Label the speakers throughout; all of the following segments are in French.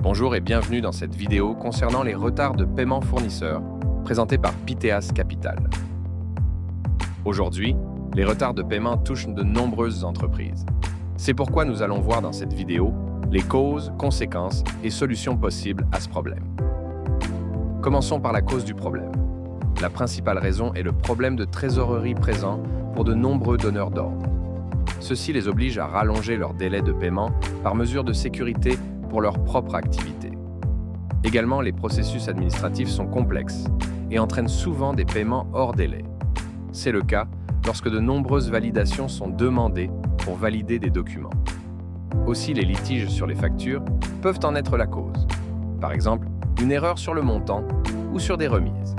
Speaker 1: Bonjour et bienvenue dans cette vidéo concernant les retards de paiement fournisseurs présentés par Pythéas Capital. Aujourd'hui, les retards de paiement touchent de nombreuses entreprises. C'est pourquoi nous allons voir dans cette vidéo les causes, conséquences et solutions possibles à ce problème. Commençons par la cause du problème. La principale raison est le problème de trésorerie présent pour de nombreux donneurs d'ordre. Ceci les oblige à rallonger leur délai de paiement par mesure de sécurité pour leur propre activité. Également, les processus administratifs sont complexes et entraînent souvent des paiements hors délai. C'est le cas lorsque de nombreuses validations sont demandées pour valider des documents. Aussi, les litiges sur les factures peuvent en être la cause. Par exemple, une erreur sur le montant ou sur des remises.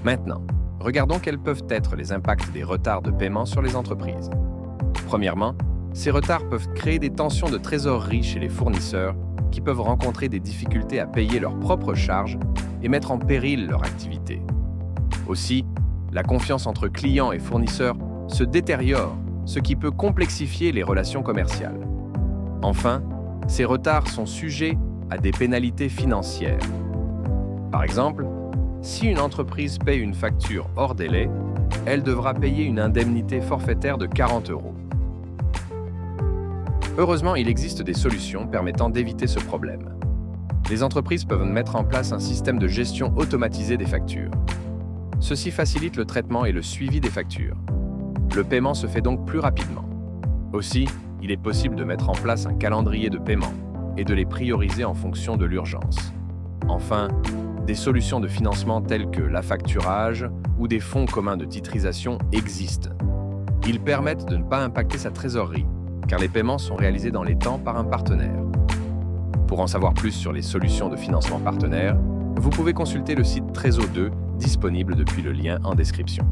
Speaker 1: Maintenant, regardons quels peuvent être les impacts des retards de paiement sur les entreprises. Premièrement, ces retards peuvent créer des tensions de trésorerie chez les fournisseurs qui peuvent rencontrer des difficultés à payer leurs propres charges et mettre en péril leur activité. Aussi, la confiance entre clients et fournisseurs se détériore, ce qui peut complexifier les relations commerciales. Enfin, ces retards sont sujets à des pénalités financières. Par exemple, si une entreprise paye une facture hors délai, elle devra payer une indemnité forfaitaire de 40 €. Heureusement, il existe des solutions permettant d'éviter ce problème. Les entreprises peuvent mettre en place un système de gestion automatisé des factures. Ceci facilite le traitement et le suivi des factures. Le paiement se fait donc plus rapidement. Aussi, il est possible de mettre en place un calendrier de paiement et de les prioriser en fonction de l'urgence. Enfin, des solutions de financement telles que l'affacturage ou des fonds communs de titrisation existent. Ils permettent de ne pas impacter sa trésorerie, car les paiements sont réalisés dans les temps par un partenaire. Pour en savoir plus sur les solutions de financement partenaire, vous pouvez consulter le site Trésor2, disponible depuis le lien en description.